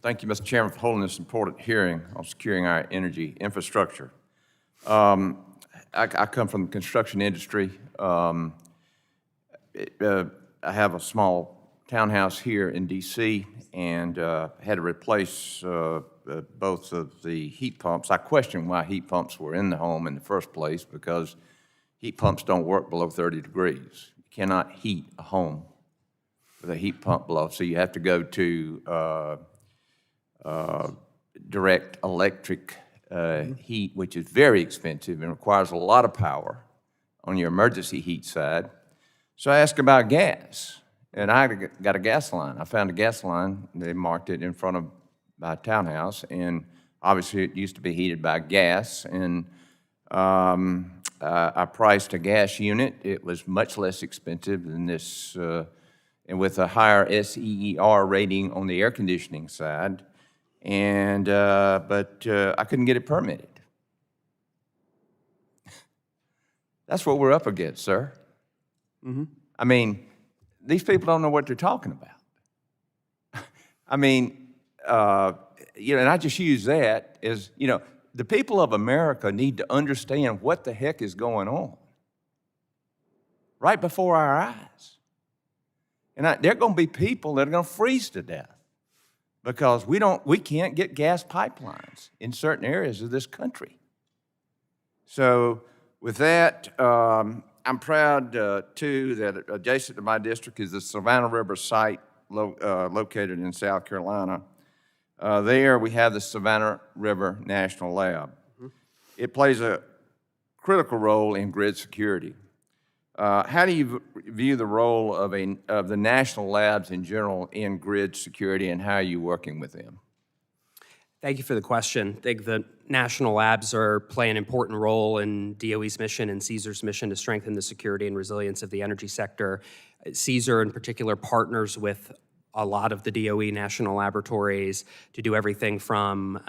Thank you, Mr. Chairman, for holding this important hearing on securing our energy infrastructure. I come from the construction industry. I have a small townhouse here in D.C. and had to replace both of the heat pumps. I question why heat pumps were in the home in the first place, because heat pumps don't work below 30 degrees. You cannot heat a home with a heat pump below, so you have to go to direct electric heat, which is very expensive and requires a lot of power on your emergency heat side. So I asked about gas, and I got a gas line. I found a gas line. They marked it in front of my townhouse, and obviously it used to be heated by gas, and I priced a gas unit. It was much less expensive than this, and with a higher SEER rating on the air conditioning side, and but I couldn't get it permitted. That's what we're up against, sir. Mm-hmm. I mean, these people don't know what they're talking about. I mean, and I just use that as, the people of America need to understand what the heck is going on right before our eyes. And there are going to be people that are going to freeze to death because we can't get gas pipelines in certain areas of this country. So with that, I'm proud, too, that adjacent to my district is the Savannah River site located in South Carolina. There we have the Savannah River National Lab. Mm-hmm. It plays a critical role in grid security. How do you view the role of the national labs in general in grid security, and how are you working with them? Thank you for the question. I think the national labs play an important role in DOE's mission and CSER's mission to strengthen the security and resilience of the energy sector. CSER in particular partners with a lot of the DOE national laboratories to do everything from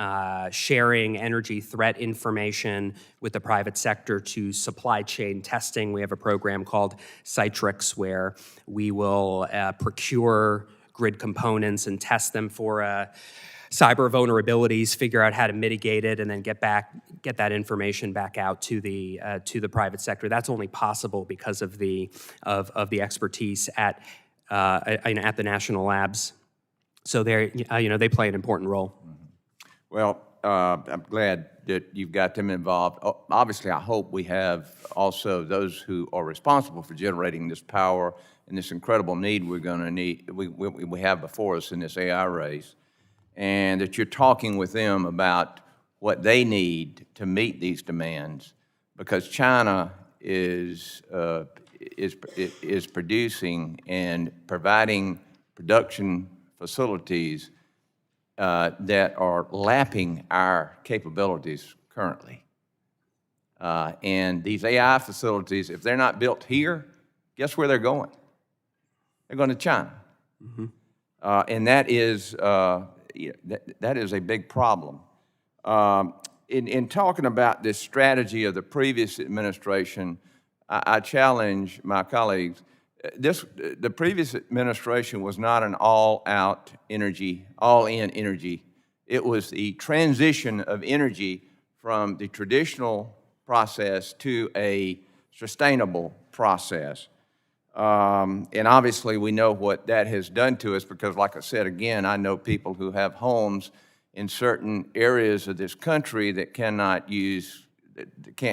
sharing energy threat information with the private sector to supply chain testing. We have a program called Citrix where we will procure grid components and test them for cyber vulnerabilities, figure out how to mitigate it, and then get that information back out to the private sector. That's only possible because of the expertise at the national labs. So they play an important role. Well, I'm glad that you've got them involved. Obviously, I hope we have also those who are responsible for generating this power and this incredible need we have before us in this AI race, and that you're talking with them about what they need to meet these demands, because China is producing and providing production facilities that are lapping our capabilities currently. And these AI facilities, if they're not built here, guess where they're going? They're going to China. Mm-hmm. And that is a big problem. In talking about this strategy of the previous administration, I challenge my colleagues. The previous administration was not an all-in energy. It was the transition of energy from the traditional process to a sustainable process. And obviously we know what that has done to us, because like I said, again, I know people who have homes in certain areas of this country that can't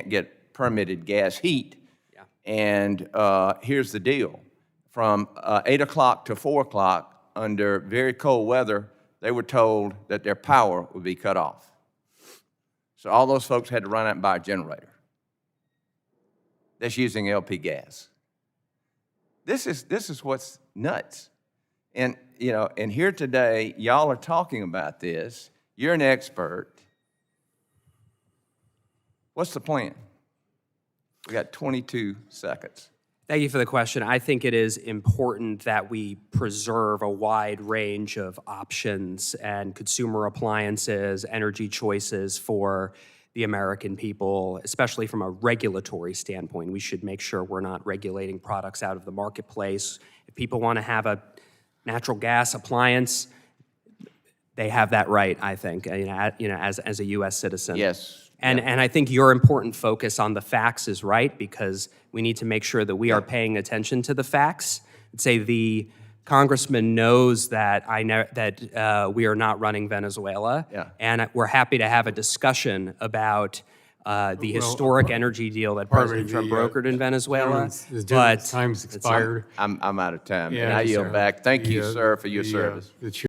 get permitted gas heat. Yeah. And here's the deal. From 8 o'clock to 4 o'clock under very cold weather, they were told that their power would be cut off. So all those folks had to run out and buy a generator that's using LP gas. This is what's nuts. And, and here today, y'all are talking about this. You're an expert. What's the plan? We got 22 seconds. Thank you for the question. I think it is important that we preserve a wide range of options and consumer appliances, energy choices for the American people, especially from a regulatory standpoint. We should make sure we're not regulating products out of the marketplace. If people want to have a natural gas appliance, they have that right, I think, as a U.S. citizen. Yes. And I think your important focus on the facts is right, because we need to make sure that we are paying attention to the facts. I'd say the Congressman knows that we are not running Venezuela, and we're happy to have a discussion about the historic energy deal that President Trump brokered in Venezuela. Time's expired. I'm out of time. Yeah, And I yield sir. back. Thank you, sir, for your service. The